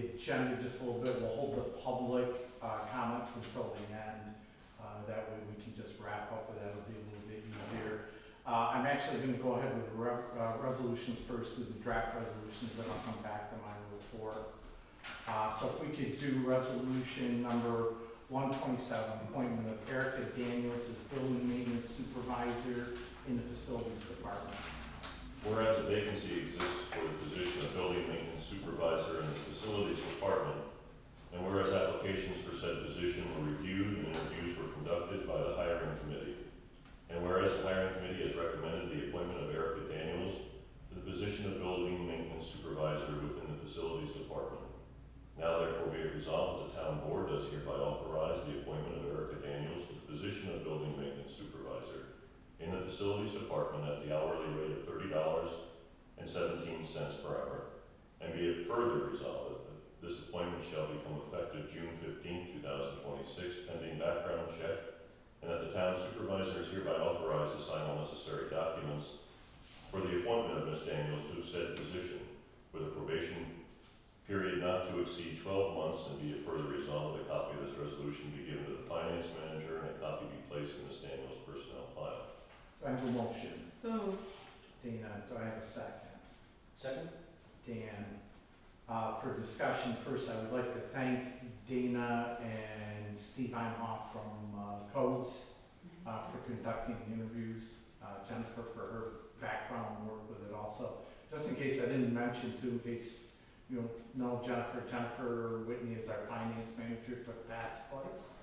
agenda just a little bit. We'll hold the public comments until the end. That way we can just wrap up with that. It'll be a little bit easier. I'm actually going to go ahead with the resolutions first, do the draft resolutions, then I'll come back to my report. So if we could do resolution number 127, appointment of Erica Daniels as building maintenance supervisor in the facilities department. Whereas a vacancy exists for the position of building maintenance supervisor in the facilities department, and whereas applications for said position were reviewed and interviews were conducted by the hiring committee, and whereas the hiring committee has recommended the appointment of Erica Daniels to the position of building maintenance supervisor within the facilities department. Now therefore be it resolved that the town board does hereby authorize the appointment of Erica Daniels to the position of building maintenance supervisor in the facilities department at the hourly rate of $30.17 per hour. And be it further resolved that this appointment shall become effective June 15, 2026, pending background check, and that the town supervisor is hereby authorized to sign all necessary documents for the appointment of Ms. Daniels to said position, with a probation period not to exceed 12 months, and be it further resolved that a copy of this resolution be given to the finance manager and a copy be placed in Ms. Daniels' personnel file. Do I have a motion? So, Dana, do I have a second? Second? Dan. For discussion, first I would like to thank Dana and Steve Einhoff from Codes for conducting the interviews. Jennifer for her background work with it also. Just in case I didn't mention too, in case you don't know Jennifer, Jennifer Whitney is our finance manager, took Pat's place.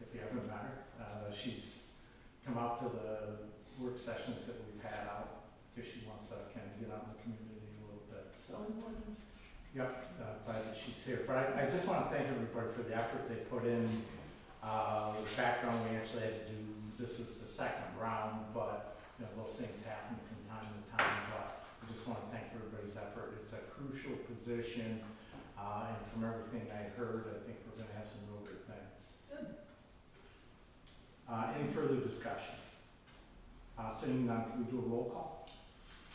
If you haven't met her, she's come out to the work sessions that we've had out because she wants to kind of get out in the community a little bit. So, yep, glad that she's here. But I just want to thank everybody for the effort they put in. The background we actually had to do, this was the second round, but you know, those things happen from time to time. But I just want to thank everybody's effort. It's a crucial position, and from everything I heard, I think we're going to have some real good things. good. Any further discussion? Seeing none, can we do a roll call?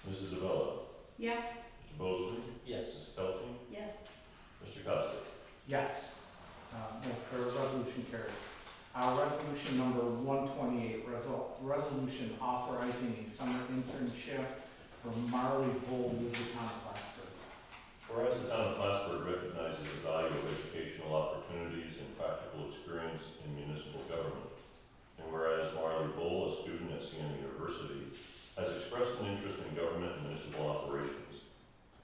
Mrs. Avella, Yes. Mr. Bosley, Yes. Mrs. Pelton, Yes. Mr. Costa. Yes. Resolution carries. Resolution number 128, resolution authorizing a summer internship for Marley Bull with the town of Plattsburgh. Whereas the town of Plattsburgh recognizes the value of educational opportunities and practical experience in municipal government, and whereas Marley Bull, a student at Siena University, has expressed an interest in government and municipal operations,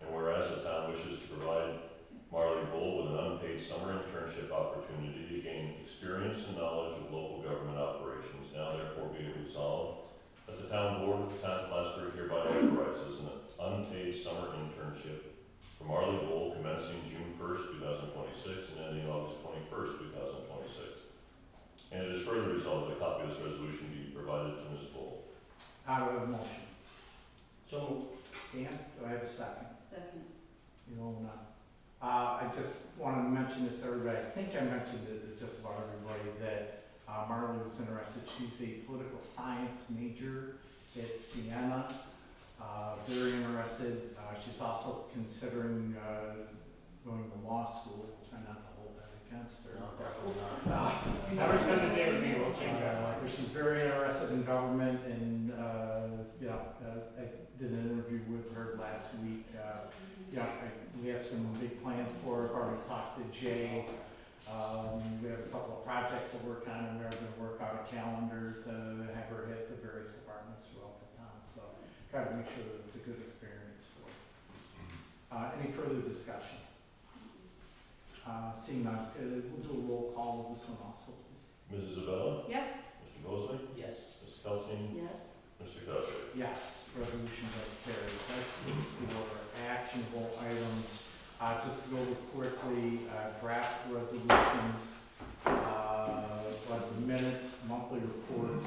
and whereas the town wishes to provide Marley Bull with an unpaid summer internship opportunity to gain experience and knowledge of local government operations, now therefore be it resolved that the town board of the town of Plattsburgh hereby authorizes an unpaid summer internship for Marley Bull commencing June 1st, 2026 and ending August 21st, 2026. And it is further resolved that a copy of this resolution be provided to Ms. Bull. I have a motion. So Dan, do I have a second? Second. You know, I just want to mention this to everybody. I think I mentioned it to just about everybody that Marley was interested. She's a political science major at Siena. Very interested. She's also considering going to law school. We'll try not to hold that against her. no, definitely not. Never spend a day with me, we'll change that. But she's very interested in government, and I did an interview with her last week. We have some big plans for her. I've already talked to Jay. We have a couple of projects to work on, and we're going to work out a calendar to have her hit the various departments throughout the town. So try to make sure that it's a good experience for her. Any further discussion? Seeing none, we'll do a roll call with this one also, please. Mrs. Avella, Yes. Mr. Bosley, Yes. Mrs. Pelton, Yes. Mr. Costa. Yes, resolution does carry. That's it for actionable items. Just to go over quickly, draft resolutions, like the minutes, monthly reports,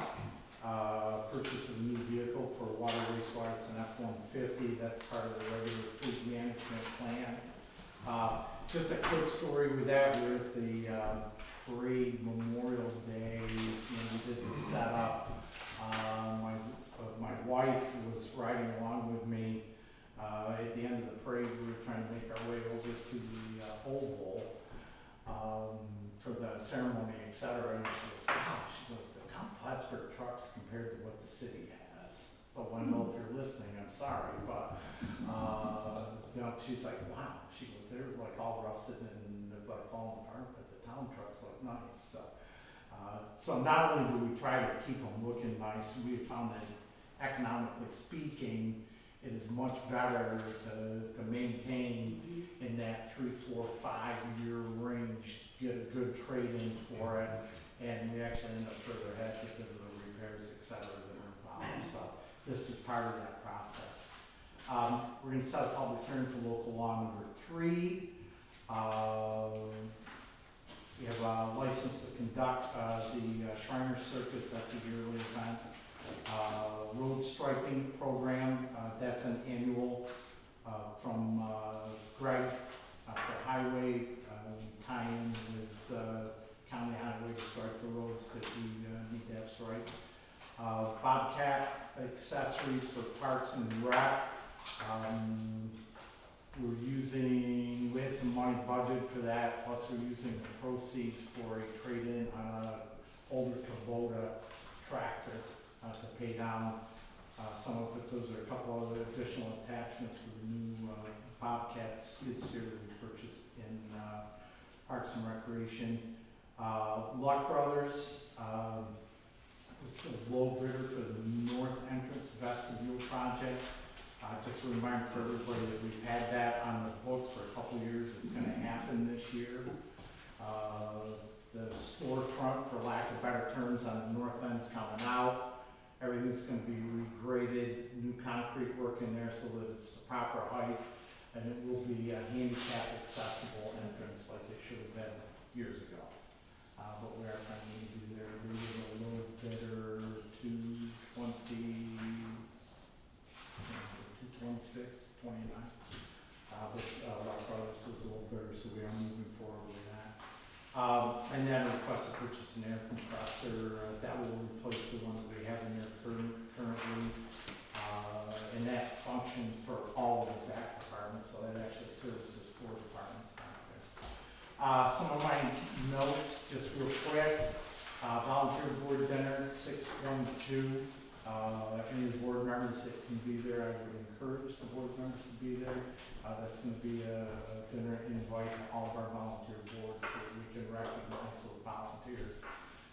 purchase of a new vehicle for water wastewater, it's an F-150, that's part of the regular fleet management plan. Just a quick story with that, we're at the parade Memorial Day, and we did the setup. My wife was riding along with me. At the end of the parade, we were trying to make our way over to the et cetera, and she goes, wow, she goes, the town of Plattsburgh trucks compared to what the city has. So Wendell, if you're listening, I'm sorry, but, you know, she's like, wow, she goes, they're like all rusted and they're like falling apart, but the town trucks look nice, so. So not only do we try to keep them looking nice, we have found that economically speaking, it is much better to maintain in that 3, 4, 5 year range, get a good trade-in for it, and we actually end up further ahead because of the repairs, et cetera, that are involved. So this is part of that process. We're gonna set a public hearing for local law number 3. We have a license to conduct the Shriner Circus, that's a yearly event. Road striping program, that's an annual from Greg for highway, tie in with county highway to stripe the roads that we need to have striped. Bobcat accessories for parks and rec. We had some money budgeted for that, plus we're using the proceeds for a trade-in on a older Kubota tractor to pay down some of it. Those are a couple of additional attachments for the new Bobcat skid steer that we purchased in Parks and Recreation. Luck Brothers was the low bidder for the north entrance vestibule project. Just a reminder for everybody that we've had that on the books for a couple of years. It's going to happen this year. The storefront, for lack of better terms, on the north end's coming out. Everything's going to be regraded, new concrete work in there so that it's the proper height, and it will be a handicap accessible entrance like it should have been years ago. But we are trying to do there. We did a little bidder 226, 29. But Rock Brothers was a little better, so we are moving forward with that. And then request to purchase an air compressor that will replace the one that we have in there currently. And that functions for all of the back departments, so that actually services 4 departments back there. Some of my notes, just real quick. Volunteer board dinner, 6/1/2. Any of the board members that can be there, I would encourage the board members to be there. That's going to be a dinner invite to all of our volunteer boards so that we can recognize those volunteers.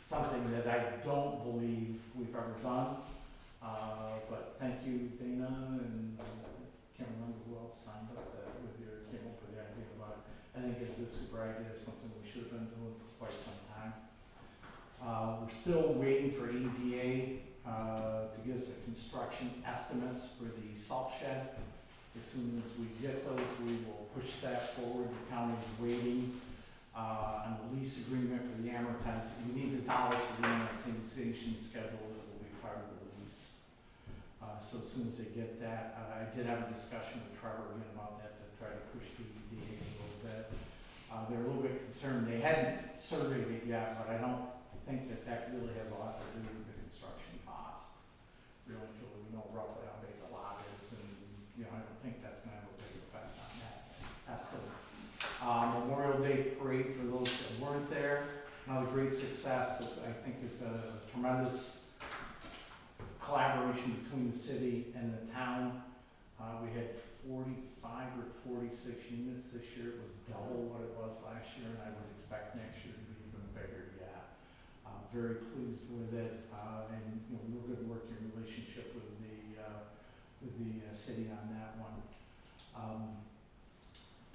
Something that I don't believe we've ever done. But thank you, Dana, and I can't remember who else signed up came up with the idea, but I think it's a super idea, something we should have been doing for quite some time. We're still waiting for EDA to give us the construction estimates for the salt shed. As soon as we get those, we will push that forward. The county is waiting on the lease agreement for the amortization. We need the dollars for the amortization schedule that will be part of the lease. So as soon as they get that, I did have a discussion with Trevor again about that to try to push the EDA a little bit. They're a little bit concerned. They hadn't surveyed it yet, but I don't think that really has a lot to do with the construction cost. Really, until we know roughly how big the lot is, and I don't think that's going to have a big effect on that estimate. Memorial Day parade for those that weren't there. Another great success that I think is a tremendous collaboration between the city and the town. We had 45 or 46 units this year. It was double what it was last year, and I would expect next year to be even bigger yet. Very pleased with it, and real good working relationship with the city on that one.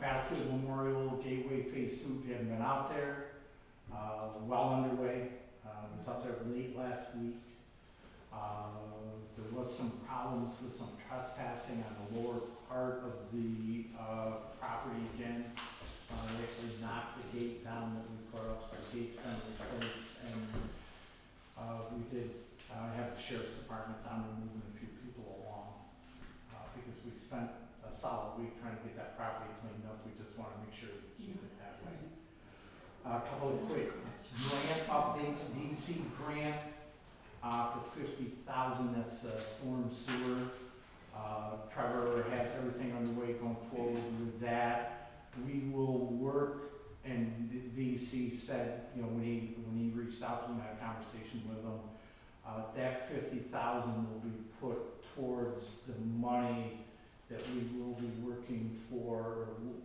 Battlefield Memorial Gateway Phase 2, if you haven't been out there, well underway. Was out there late last week. There was some problems with some trespassing on the lower part of the property again. They actually knocked the gate down that we put up, so the gate's been replaced, and we did have the sheriff's department down and moving a few people along because we spent a solid week trying to get that property cleaned up. We just want to make sure we keep it that way. A couple of quick grant updates. DC grant for $50,000. That's storm sewer. Trevor has everything underway going forward with that. We will work, and the DC said, when he reached out to them, had a conversation with them. That 50,000 will be put towards the money that we will be working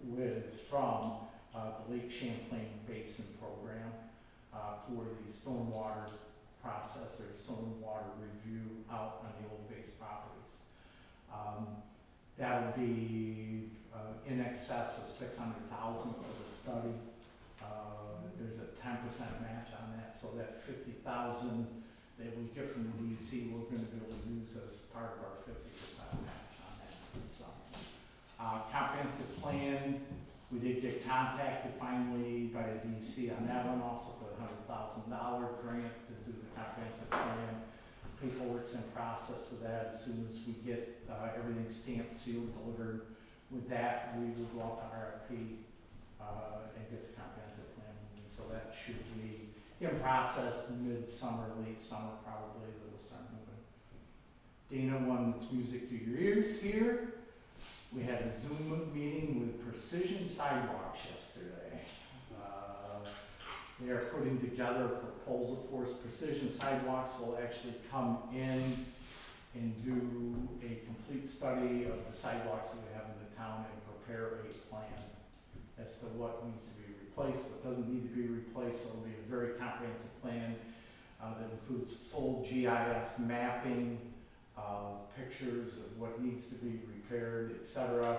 with from the Lake Champlain Basin Program for the stormwater process or stormwater review out on the old base properties. That'll be in excess of 600,000 for the study. There's a 10% match on that, so that 50,000 that we get from the DEC, we're going to be able to use as part of our 50% match on that. So, comprehensive plan, we did get contacted finally by the DEC on that one also for the $100,000 grant to do the comprehensive plan. Paperwork's in process with that. As soon as we get everything stamped, sealed, delivered, with that, we will go out to RFP and get the comprehensive plan moving. So that should be in process mid-summer, late summer probably, that will start moving. Dana, one that's music to your ears here. We had a Zoom meeting with Precision Sidewalks yesterday. They are putting together a proposal for us. Precision Sidewalks will actually come in and do a complete study of the sidewalks that we have in the town and prepare a plan as to what needs to be replaced, what doesn't need to be replaced. So it'll be a very comprehensive plan that includes full GIS mapping, pictures of what needs to be repaired, etc.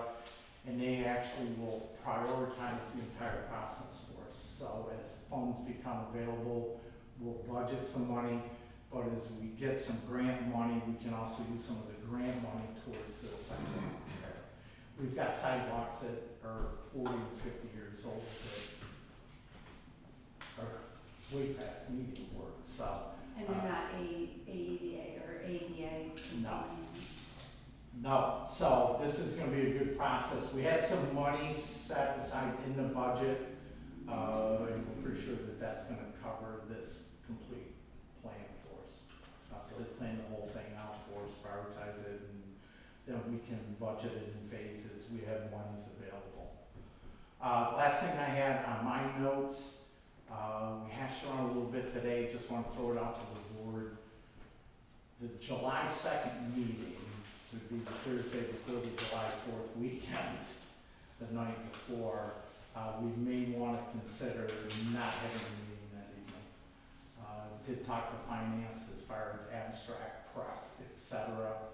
And they actually will prioritize the entire process for us. So as funds become available, we'll budget some money, but as we get some grant money, we can also use some of the grant money towards the sidewalk repair. We've got sidewalks that are 40 and 50 years old that are way past needing work, so. And they're not AEDA or ADA compliant? No, so this is gonna be a good process. We had some money set aside in the budget, and we're pretty sure that that's gonna cover this complete plan for us. So they plan the whole thing out for us, prioritize it, and then we can budget it in phases. We have monies available. Last thing I had on my notes, we hashed around a little bit today, just want to throw it out to the board. The July 2nd meeting would be the Thursday before the July 4th weekend, the night before. We may want to consider not having a meeting that evening. Did talk to finance as far as abstract prep, etc.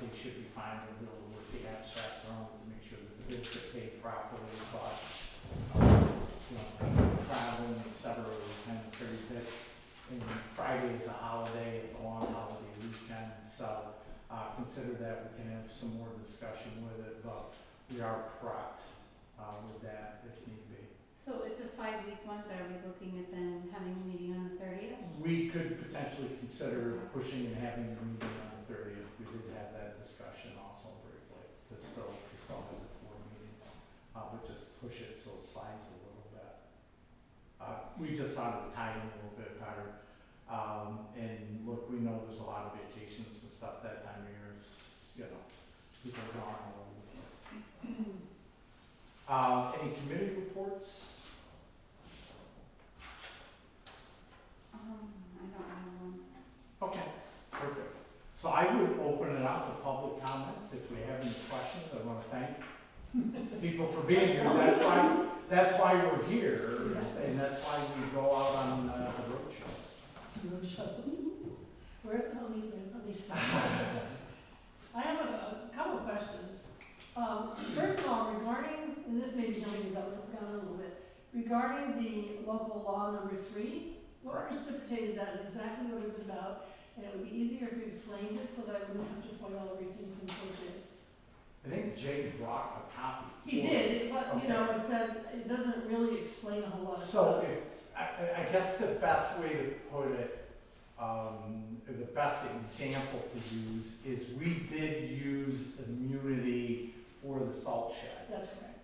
They should be fine to be able to work the abstracts around to make sure that the bids get paid properly, but traveling, etc. we kind of carry bits. And Friday is a holiday, it's a long holiday weekend, so consider that. We can have some more discussion with it, but we are prepped with that if need be. So it's a 5-week month, are we looking at then having a meeting on the 30th? We could potentially consider pushing and having a meeting on the 30th. We did have that discussion also briefly, to still have the 4 meetings, but just push it so it slides a little bit. We just thought it would tie in a little bit better. And look, we know there's a lot of vacations and stuff that time of year. People are gone all over the place. Any committee reports? I don't have one. Okay, perfect. So I would open it up to public comments. If we have any questions, I want to thank people for being here. That's why we're here, and that's why we go out on the road shows. We're at ponies and ponies. I have a couple questions. First of all, regarding, and this may be jumping down a little bit, regarding the local law number 3, what precipitated that and exactly what is it about? And it would be easier if you explained it so that I wouldn't have to foil everything from Jay. I think Jay brought a copy. He did, but it said, it doesn't really explain a whole lot of So stuff. I guess the best way to put it, the best example to use is we did use immunity for the salt shed. That's correct.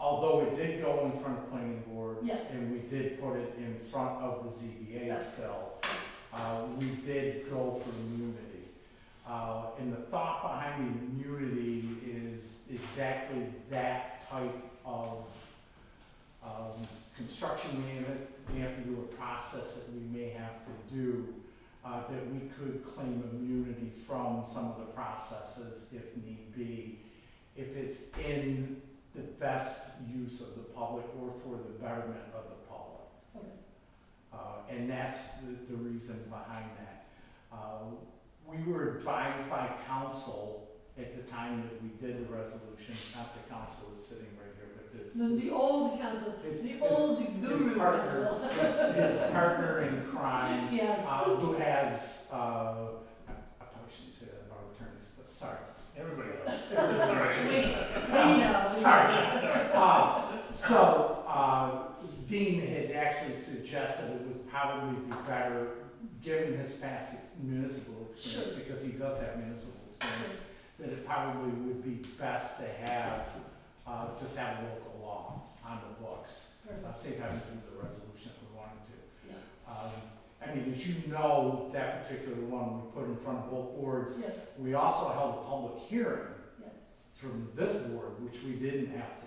Although it did go in front of the planning board, Yes. and we did put it in front of the ZBA Yes. still, we did go for immunity. And the thought behind the immunity is exactly that type of construction we have to do a process that we may have to do, that we could claim immunity from some of the processes if need be, if it's in the best use of the public or for the betterment of the public. Okay. And that's the reason behind that. We were advised by council at the time that we did the resolution, not the council is sitting right here, but it's. The old council, His- the his- old his guru partner, council. his partner in crime, Yes. who has, I probably shouldn't say that about attorneys, but sorry. Everybody else. We know. Sorry. So, Dean had actually suggested it would probably be better, given his past municipal experience, Sure. because he does have municipal experience, that it probably would be best to have, just have local law on the books. Perfect. Save having to do the resolution if we wanted to. Yeah. I mean, as you know, that particular one we put in front of both boards. Yes, We also held a public hearing yes. from this board, which we didn't have to do.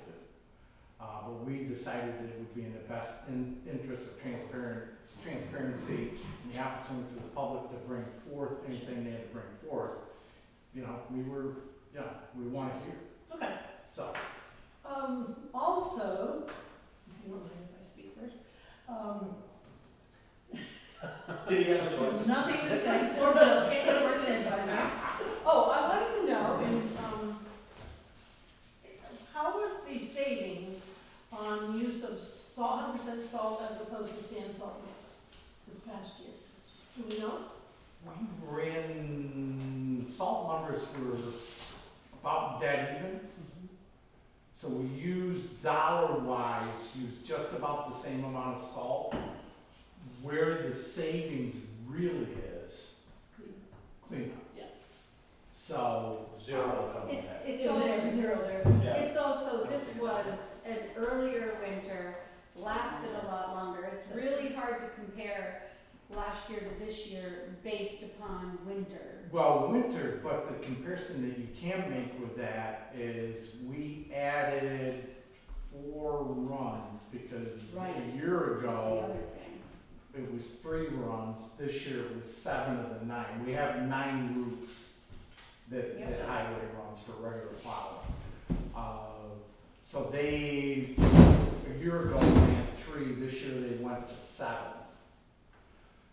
But we decided that it would be in the best interest of transparency and the opportunity for the public to bring forth anything they had to bring forth. You know, we want to hear. Okay. So, Also, if you don't mind if I speak first, Did he have a choice? nothing to say, or Bill, can't get a word in edgewise. Oh, I wanted to know, how was the savings on use of salt, 100% salt as opposed to sand salt mix this past year? Do we know? we ran, salt numbers were about dead even. So we used dollar-wise, used just about the same amount of salt. Where the savings really is, cleanup. Yeah. So. Zero coming It, back. it's It was also, there, zero there. Yeah. it's also, this was an earlier winter, lasted a lot longer. It's really hard to compare last year to this year based upon winter. Well, winter, but the comparison that you can make with that is we added 4 runs because Right. a year That's the ago, other thing. it was 3 runs. This year it was 7 of the 9. We have 9 routes that Yep. highway runs for regular plowing. So they, a year ago, ran 3. This year they went to 7.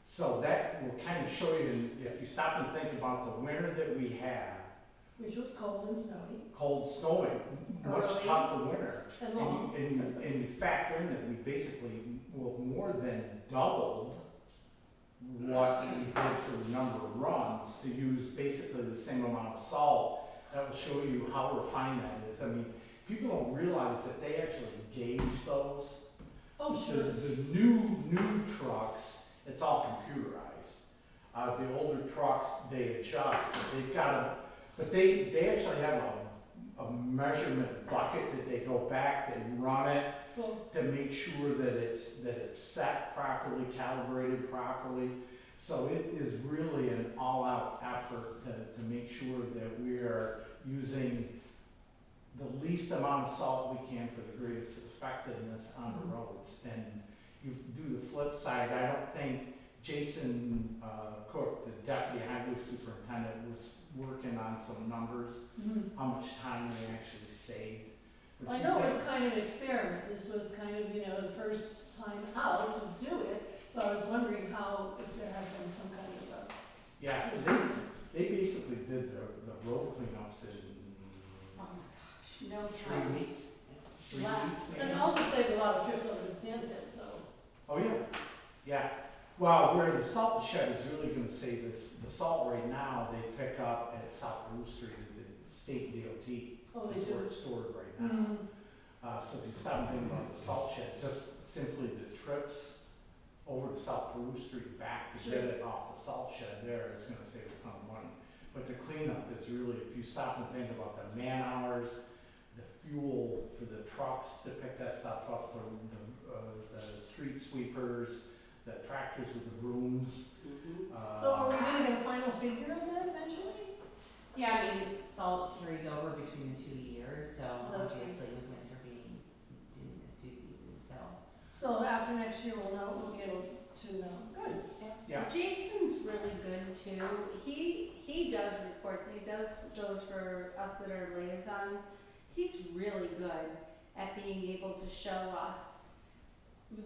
So that will kind of show you, if you stop and think about the winter that we had, Which was cold and snowy cold, snowy, much Early. tougher winter. and long. And you factor in that we basically, well, more than doubled what we did for the number of runs to use basically the same amount of salt. That will show you how refined that is. I mean, people don't realize that they actually gauge those. Oh, sure. The new trucks, it's all computerized. The older trucks, they adjust, but they've got but they actually have a measurement bucket that they go back, they run it Well, to make sure that it's set properly, calibrated properly. So it is really an all-out effort to make sure that we are using the least amount of salt we can for the greatest effectiveness on the roads. And you do the flip side, I don't think Jason Cook, the deputy highway superintendent, was working on some numbers, how much time they actually saved. But I if you know think- it's kind of an experiment, this was kind of, the first time out to do it, so I was wondering if there had been some kind of Yeah, so they basically did the road cleanups in Oh my gosh, no 3 time. weeks. 3 Wow. weeks maybe? and it also saved a lot of trips over the sand pit, so. Oh, yeah, yeah. Well, where the salt shed is really gonna save this, the salt right now, they pick up at South Bruce Street at the state DOT. Oh, they Is where do. it's stored right now. So if you stop and think about the salt shed, just simply the trips over to South Peru Street back to get it off the salt shed there is gonna save a ton of money. But the cleanup is really, if you stop and think about the man hours, the fuel for the trucks to pick that stuff up, the street sweepers, the tractors with the brooms. So are we gonna get a final figure of that eventually? Yeah, I mean, salt carries over between the 2 years, so That's right. obviously with winter being doing the 2 seasons, so. So after next year, we'll be able to know. Good. Yeah. Jason's really good too. He does reports, and he does those for us that are liaisons. He's really good at being able to show us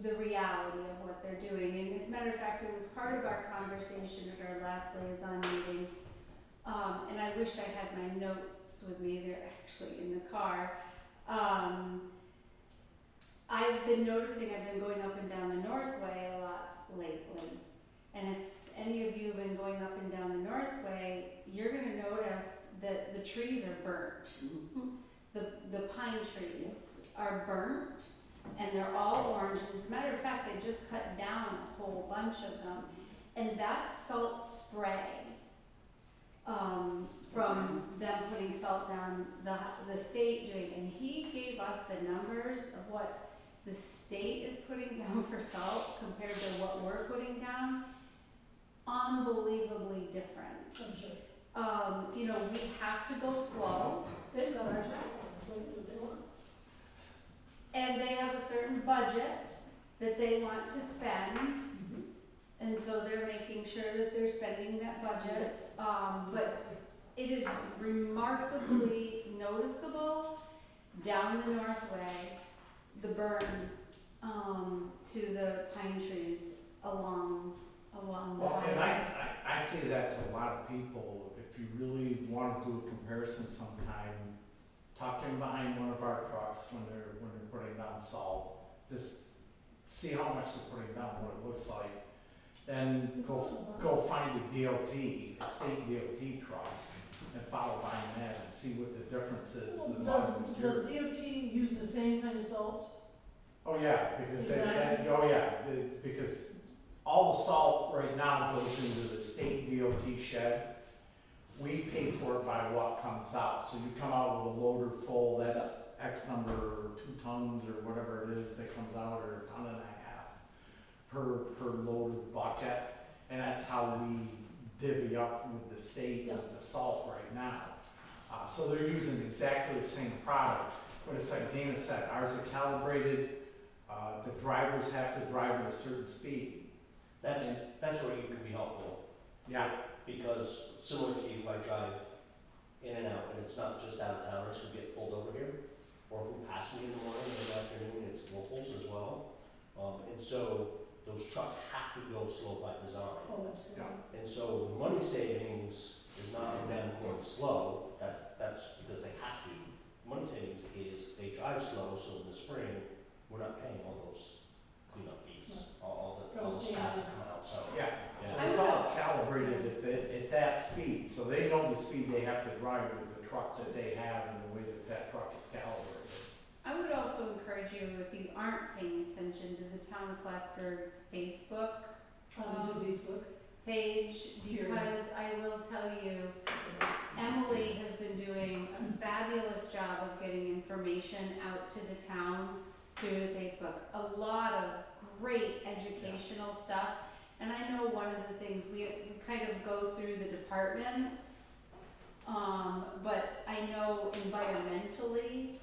the reality of what they're doing. And as a matter of fact, it was part of our conversation at our last liaison meeting. And I wished I had my notes with me. They're actually in the car. I've been noticing I've been going up and down the Northway a lot lately. And if any of you have been going up and down the Northway, you're gonna notice that the trees are burnt. The pine trees are burnt, and they're all orange. As a matter of fact, they just cut down a whole bunch of them. And that's salt spray, from them putting salt down, the state doing. And he gave us the numbers of what the state is putting down for salt compared to what we're putting down. Unbelievably different. I'm sure. You know, we have to go slow, They've got our time. What they want. and they have a certain budget that they want to spend, and so they're making sure that they're spending that budget. But it is remarkably noticeable down the Northway, the burn, to the pine trees along the Well, and highway. I say that to a lot of people. If you really want to do a comparison sometime, tuck in behind one of our trucks when they're putting down salt. Just see how much they're putting down, what it looks like. Then go find a DOT, a state DOT truck, and follow behind that and see what the difference is. Well, the amount of does material. DOT use the same kind of salt? Oh, yeah, because Exactly. because all the salt right now goes into the state DOT shed. We pay for it by what comes out, so you come out with a loader full, that's X number, 2 tons or whatever it is that comes out, or 1.5 tons per loaded bucket, and that's how we divvy up with the state with the salt right now. So they're using exactly the same product, but it's like Dana said, ours are calibrated, the drivers have to drive at a certain speed. That's where you can be helpful, Yeah, because similar to you, I drive in and out, and it's not just out of towners who get pulled over here, or who pass me in the morning and in the afternoon, it's locals as well. And so those trucks have to go slow by design. Oh, absolutely. And so the money savings is not in them going slow, that's because they have to. Money savings is they drive slow, so in the spring, we're not paying all those cleanup fees, all the staff that come out, so. yeah, so Yeah. it's all calibrated at that speed, so they know the speed they have to drive with the truck that they have and the way that that truck is calibrated. I would also encourage you, if you aren't paying attention to the town of Plattsburgh's Facebook Facebook. page, because I will tell you, Emily has been doing a fabulous job of getting information out to the town through the Facebook. A lot of great educational stuff. And I know one of the things, we kind of go through the departments, but I know environmentally,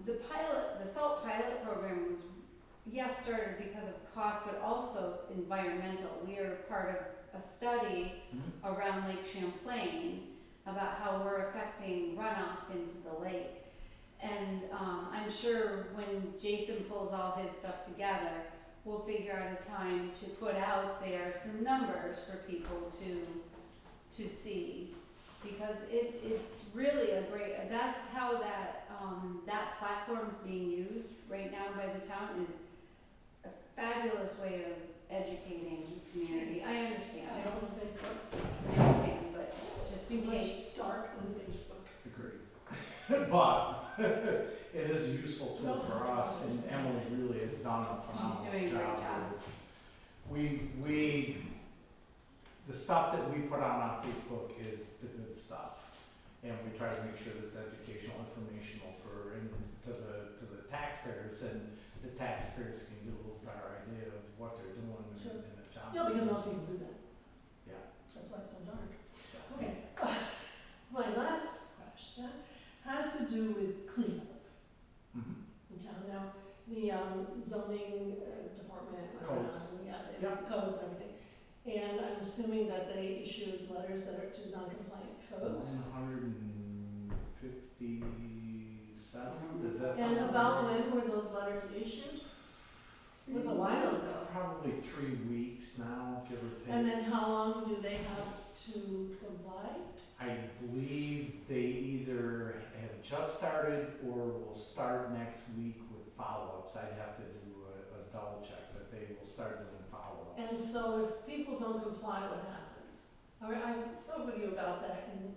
the salt pilot program was, yes, started because of cost, but also environmental. We are part of a study around Lake Champlain about how we're affecting runoff into the lake. And I'm sure when Jason pulls all his stuff together, we'll figure out a time to put out there some numbers for people to see. Because it's really a great, that's how that platform's being used right now by the town, is a fabulous way of educating the community. I understand, I don't know Facebook. I understand, but just in Too case. much dark on Facebook. Agreed. But it is a useful tool for us, and Emily really has done a phenomenal job. She's doing a great job. We, the stuff that we put out on Facebook is the good stuff. And we try to make sure that it's educational, informational to the taxpayers, and the taxpayers can get a little better idea of what they're doing Sure. in the job. Yeah, because most people do that. Yeah. That's why it's so dark. Okay. My last question has to do with cleanup Mhm. in town. Now, zoning department. Codes. Yeah, Yeah. codes and everything. And I'm assuming that they issued letters that are to non-compliant folks. 157, does that sound? And about when were those letters issued? It was a while ago. Probably 3 weeks now, give or take. And then how long do they have to comply? I believe they either have just started or will start next week with follow-ups. I'd have to do a double check, but they will start doing follow-ups. And so if people don't comply, what happens? I mean, I spoke with you about that and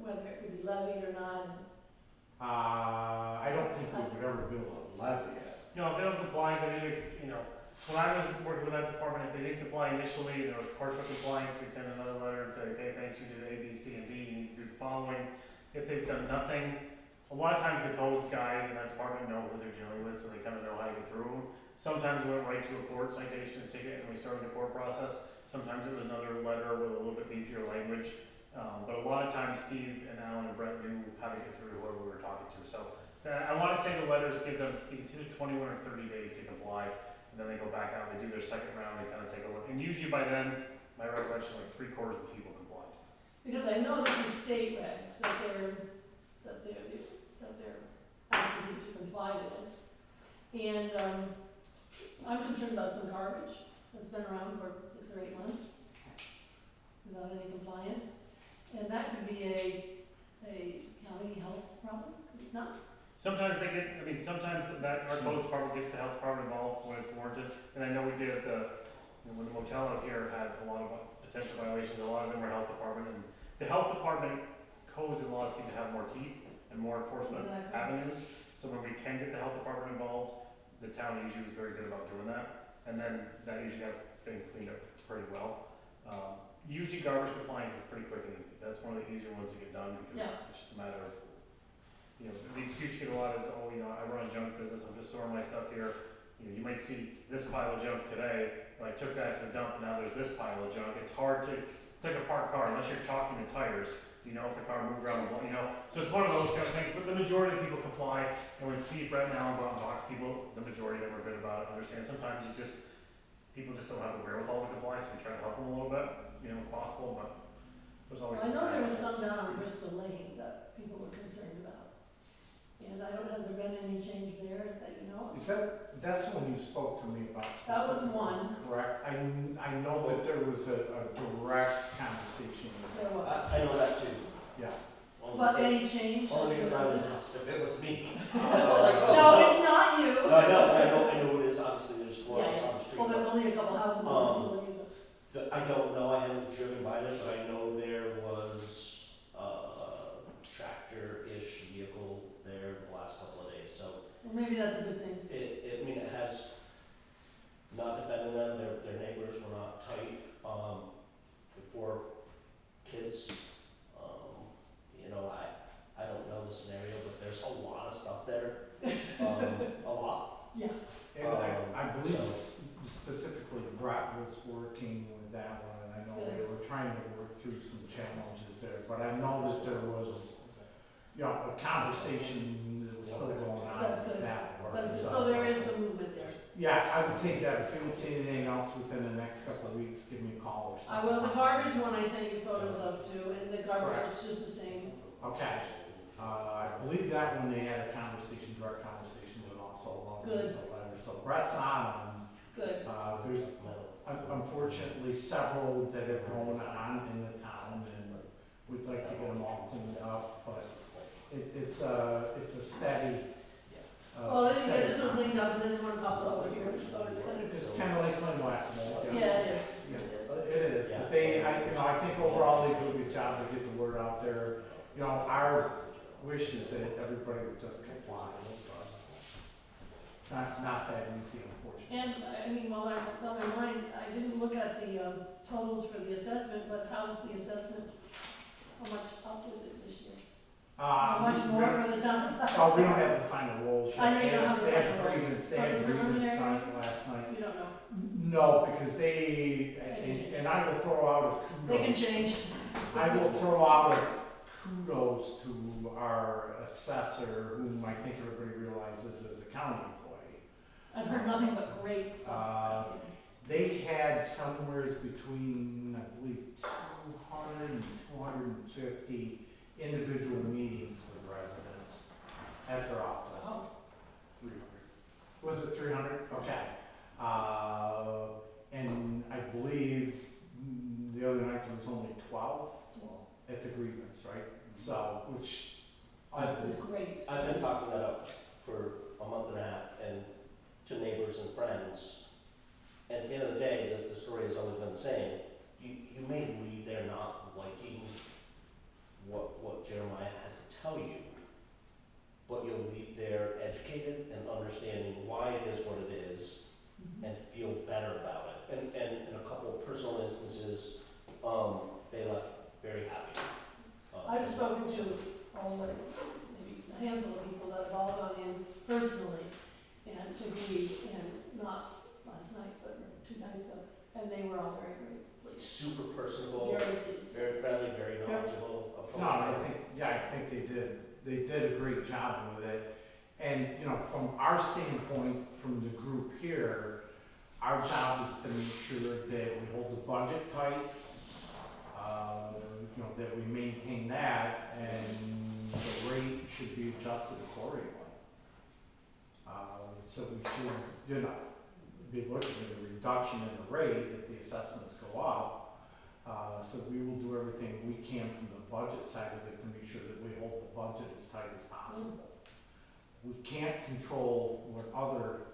whether it could be levied or not. I don't think we would ever be able to levy it. No, if they don't comply, then when I was working with that department, if they didn't comply initially, and there was partial compliance, we'd send another letter and say, okay, thanks, you did A, B, C, and D, you need to do the following. If they've done nothing, a lot of times the codes guys in that department know who they're dealing with, so they kind of know how to get through them. Sometimes we went right to a court citation and ticket, and we started the court process. Sometimes it was another letter with a little bit beefier language. But a lot of times Steve and Alan and Brett knew how to get through whoever we were talking to. So I want to say the letters give them, it's either 21 or 30 days to comply, and then they go back out, they do their second round, they kind of take a look. And usually by then, my recollection, like 3/4 of the people complied. Because I know this is state regs that they're asking you to comply with. And I'm concerned about some garbage that's been around for 6 or 8 months without any compliance. And that could be a county health problem, could it not? Sometimes sometimes that our codes department gets the health department involved when it's warranted. And I know we did at when the motel out here had a lot of potential violations, a lot of them were health department. And the health department codes and laws seem to have more teeth and more enforcement avenues. So when we can get the health department involved, the town usually is very good about doing that. And then that usually has things cleaned up pretty well. Usually garbage compliance is pretty quick and easy. That's one of the easier ones to get done because it's just a matter of, the excuse you get a lot is, I run a junk business, I'm just storing my stuff here. You might see this pile of junk today, and I took that to the dump, and now there's this pile of junk. It's hard to, it's like a parked car, unless you're chalking the tires, if the car moved around the block, So it's one of those kind of things, but the majority of people comply, and when Steve, Brett, and Alan go out and talk to people, the majority of them are good about it, understand. Sometimes people just don't have the wherewithal to comply, so we try to help them a little bit, if possible, but there's always. I know there was some down on Bristol Lane that people were concerned about. And has there been any change there that you know of? That's when you spoke to me about. That was one. Correct. I know that there was a direct conversation. There was. I know that too. Yeah. But any change? Only because I was asked if it was me. No, it's not you. No, I know it is, obviously, there's 4 of us on the street. Well, there's only a couple houses on Bristol Lane. I don't know, I haven't driven by this, but I know there was a tractor-ish vehicle there the last couple of days, so. Well, maybe that's a good thing. It has, not defending them, their neighbors were not tight, before kids, I don't know the scenario, but there's a lot of stuff there, a lot. Yeah. And I believe specifically Brett was working with that one, and I know they were trying to work through some challenges there, but I know that there was, a conversation that was still going on That's with good. that one. So there is some movement there. Yeah, I would say that if you would see anything else within the next couple of weeks, give me a call or something. I will. The garbage one I sent you photos of too, and the garbage is just the same. Okay. I believe that one they had a direct conversation with also along with the letter. So Brett's on them. Good. There's unfortunately several that have gone on in the town, and we'd like to get them all cleaned up, but it's a steady. Well, then you get this one cleaned up, and then one pops over here, so it's kind of. It's kind of like playing whack-a-mole. Yeah, it is. It is, but I think overall they do a good job to get the word out there. Our wish is that everybody would just comply. It's not that easy, unfortunately. And, while it's on my mind, I didn't look at the totals for the assessment, but how's the assessment? How much up is it this year? How much more for the town? Oh, we don't have the final rolls yet. I know you don't have the They had final rolls. agreements, they had But the agreements preliminary done last night. You don't know. No, because and I will throw out a kudos. They can change. I will throw out a kudos to our assessor, whom I think everybody realizes is a county employee. I've heard nothing but great stuff. They had somewhere between, I believe, 200 and 250 individual meetings with residents at their office. Oh. 300. Was it 300? Okay. And I believe the other night there was only 12 at the grievance, right? So, which, It was great. I've been talking that up for a month and a half, and to neighbors and friends. And at the end of the day, the story has always been the same. You may leave there not liking what Jeremiah has to tell you, but you'll leave there educated and understanding why it is what it is, and feel better about it. And in a couple of personal instances, they left very happy. I've spoken to maybe a handful of people that have all gone in personally and to be, and not last night, but 2 nights ago, and they were all very, very pleased. Super personable, Very pleased. very friendly, very knowledgeable. no, I think they did a great job with it. And, you know, from our standpoint, from the group here, our job is to make sure that we hold the budget tight, you know, that we maintain that, and the rate should be adjusted accordingly. So we should, you know, be looking at a reduction in the rate if the assessments go up. So we will do everything we can from the budget side of it to make sure that we hold the budget as tight as possible. We can't control what other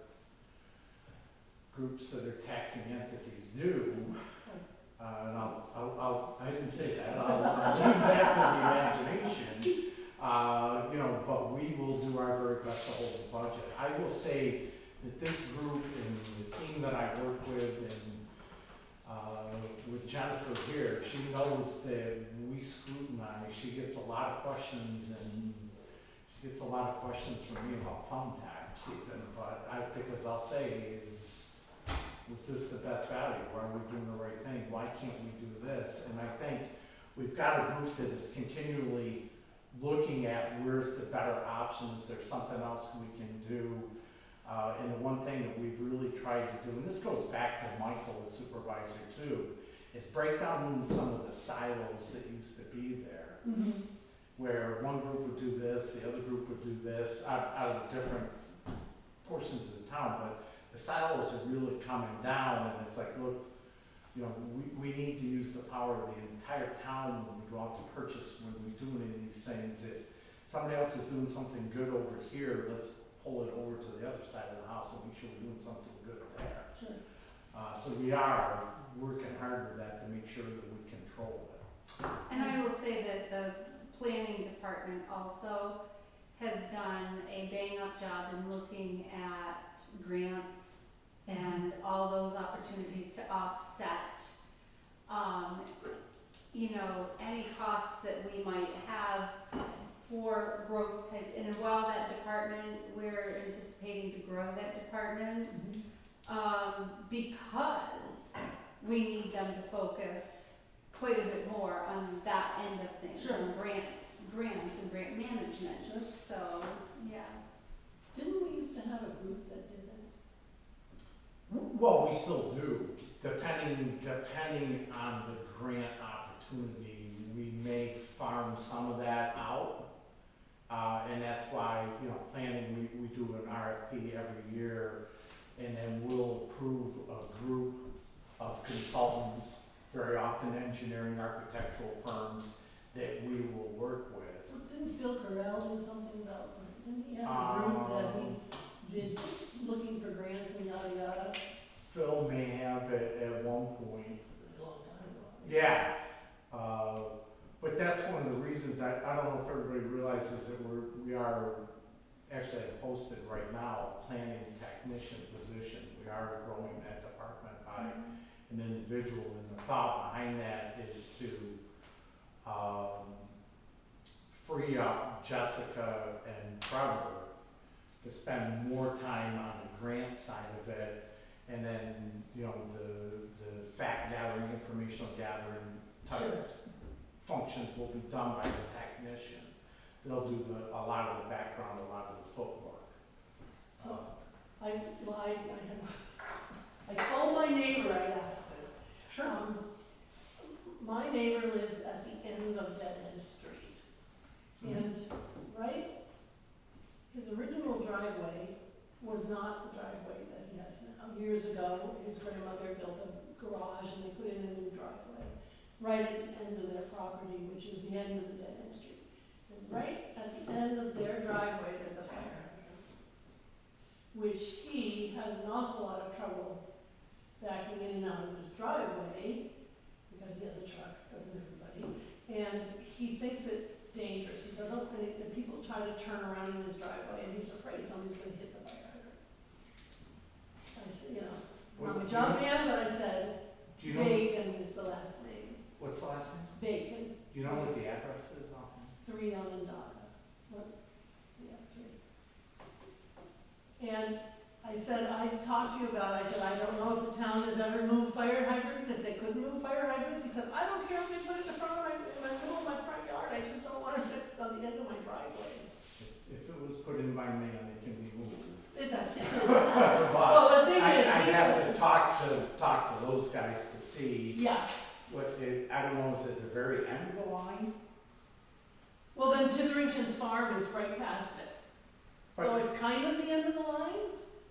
groups that are taxing entities do. And I didn't say that, I'll leave that to the imagination. You know, but we will do our very best to hold the budget. I will say that this group and the team that I work with and with Jennifer here, she knows that we scrutinize. She gets a lot of questions, and she gets a lot of questions from me about thumbtacks even, but because I'll say was this the best value? Are we doing the right thing? Why can't we do this? And I think we've got a group that is continually looking at where's the better options, there's something else we can do. And the one thing that we've really tried to do, and this goes back to Michael, the supervisor too, is break down some of the silos that used to be there. Where one group would do this, the other group would do this, out of different portions of the town, but the silos are really coming down, and it's like, look, you know, we need to use the power of the entire town when we go out to purchase, when we do any of these things. If somebody else is doing something good over here, let's pull it over to the other side of the house and make sure we're doing something good there. Sure. So we are working hard with that to make sure that we control it. And I will say that the planning department also has done a bang-up job in looking at grants and all those opportunities to offset, you know, any costs that we might have for growth type. And while that department, we're anticipating to grow that department, because we need them to focus quite a bit more on that end of things, Sure. on grants and grant management. Sure. So, yeah. Didn't we used to have a group that did that? Well, we still do, depending on the grant opportunity, we may farm some of that out. And that's why, you know, planning, we do an RFP every year, and then we'll approve a group of consultants, very often engineering, architectural firms, that we will work with. So didn't Phil Carell do something about, didn't he have a group that he did looking for grants and yada yada? Phil may have at one point. A long time ago. Yeah, but that's one of the reasons, I don't know if everybody realizes that we are actually posted right now, a planning technician position. We are growing that department by an individual, and the thought behind that is to free up Jessica and Trevor to spend more time on the grant side of it, and then, you know, the fact gathering, informational gathering type functions will be done by the technician. They'll do a lot of the background, a lot of the footwork. So I neighbor lives at the end of Dead End Street. And, right, his original driveway was not the driveway that he has now. Years ago, his grandmother built a garage and they put in a new driveway right at the end of their property, which is the end of the Dead End Street. And right at the end of their driveway, there's a fire hydrant, which he has an awful lot of trouble backing in and out of his driveway, because he has a truck, doesn't everybody? And he thinks it dangerous. He doesn't, and people try to turn around in his driveway, and he's afraid somebody's gonna hit the fire hydrant. I said, you know, I'm a jump man, but I said, Do you know, Bacon is the last name. what's the last name? Bacon, Do you know what the address is offhand? 3 on Indaka. What? Yeah, 3. And I said, I talked to you about, I said, I don't know if the town has ever moved fire hydrants, if they could move fire hydrants. He said, I don't care if they put it in the front of my, in my middle of my front yard, I just don't want it fixed on the end of my driveway. If it was put in by man, it can be moved. That's it. But Well, the thing is, I'd he's have a- to talk to those guys to see Yeah, what it, I don't know, is it the very end of the line? well then Titherington's farm is right past it. So But, it's kind of the end of the line?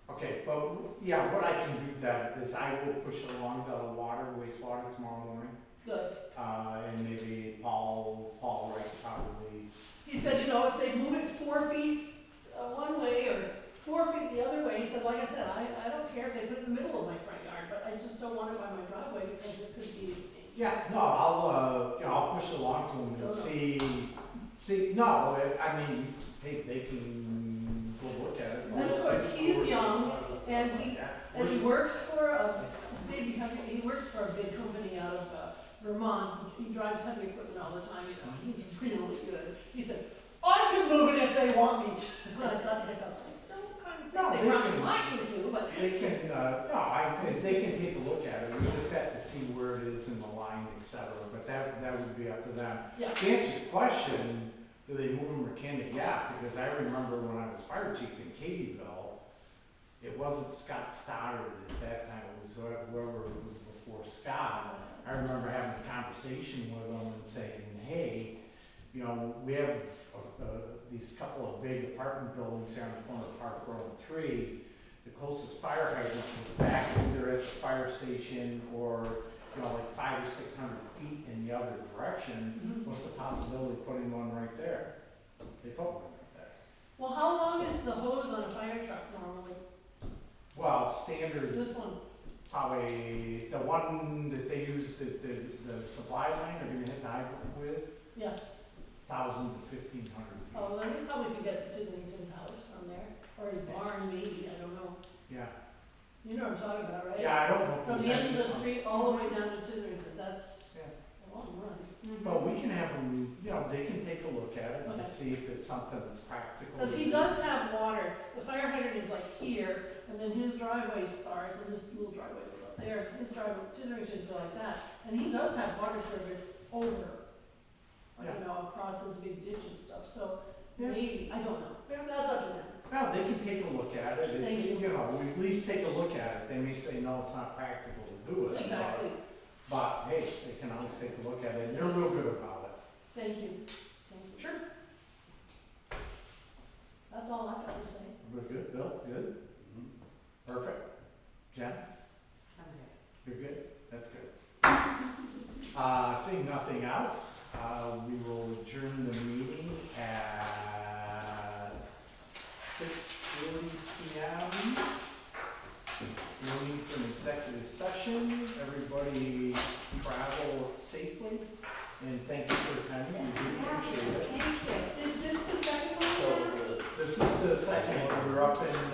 okay, but, yeah, what I can do then is I will push it along to water, wastewater tomorrow morning. Good. And maybe Paul Wright probably, He said, you know, if they move it 4 feet one way or 4 feet the other way, he said, like I said, I don't care if they put it in the middle of my front yard, but I just don't want it by my driveway because it could be. yeah, no, I'll push it along to them and see, no, I mean, they can go look at it. And then of course, he's young and he works for a big company, he works for a big company out of Vermont. He drives heavy equipment all the time, you know, he's really good. He said, I can move it if they want me to. And I thought to myself, I don't kind of No, think they they probably can- want you to, but. They can, they can take a look at it, we just have to see where it is in the line, et cetera, but that would be up to them. Yeah. To answer your question, do they move them or can they? Yeah, because I remember when I was fire chief in Katyville, it wasn't Scott Stoddard at that time, it was whoever it was before Scott. I remember having a conversation with them and saying, hey, you know, we have these couple of big apartment buildings here on the corner of Park Road and 3. The closest fire hydrant is back either at the fire station or, you know, like 500 or 600 feet in the other direction. What's the possibility of putting one right there? They put one right there. Well, how long is the hose on a fire truck normally? Well, standard, This one? probably the one that they use, the supply line are gonna hit the hydrant with, Yeah. 1,000 to 1,500 feet. Oh, then you probably could get to Titherington's house from there, or his barn maybe, I don't know. Yeah, You know what I'm talking about, right? yeah, I don't know if From there's the end any- of the street all the way down to Titherington, that's Yeah. a long run. Well, we can have them, you know, they can take a look at it and Okay. see if it's something that's practical. Because he does have water, the fire hydrant is like here, and then his driveway starts, and this little driveway goes up there, his driveway, Titherington's go like that, and he does have water service over, Yeah. you know, across his big ditch and stuff, so Yeah. maybe, I don't know, Yeah. that's up to them. Well, they can take a look at it, Thank you. you know, we at least take a look at it, they may say, no, it's not practical to do it. Exactly, But, hey, they can always take a look at it, and they're real good about it. thank you, thank you. Sure. That's all I got to say. We're good, Bill, good? Perfect. Jen, I'm good. you're good? That's good. Seeing nothing else, we will adjourn the meeting at 6:40 p.m. Going for an executive session, everybody travel safely, and thank you for attending, we do appreciate it. Thank you. Is this the second one? So, This is the second one, we're up in,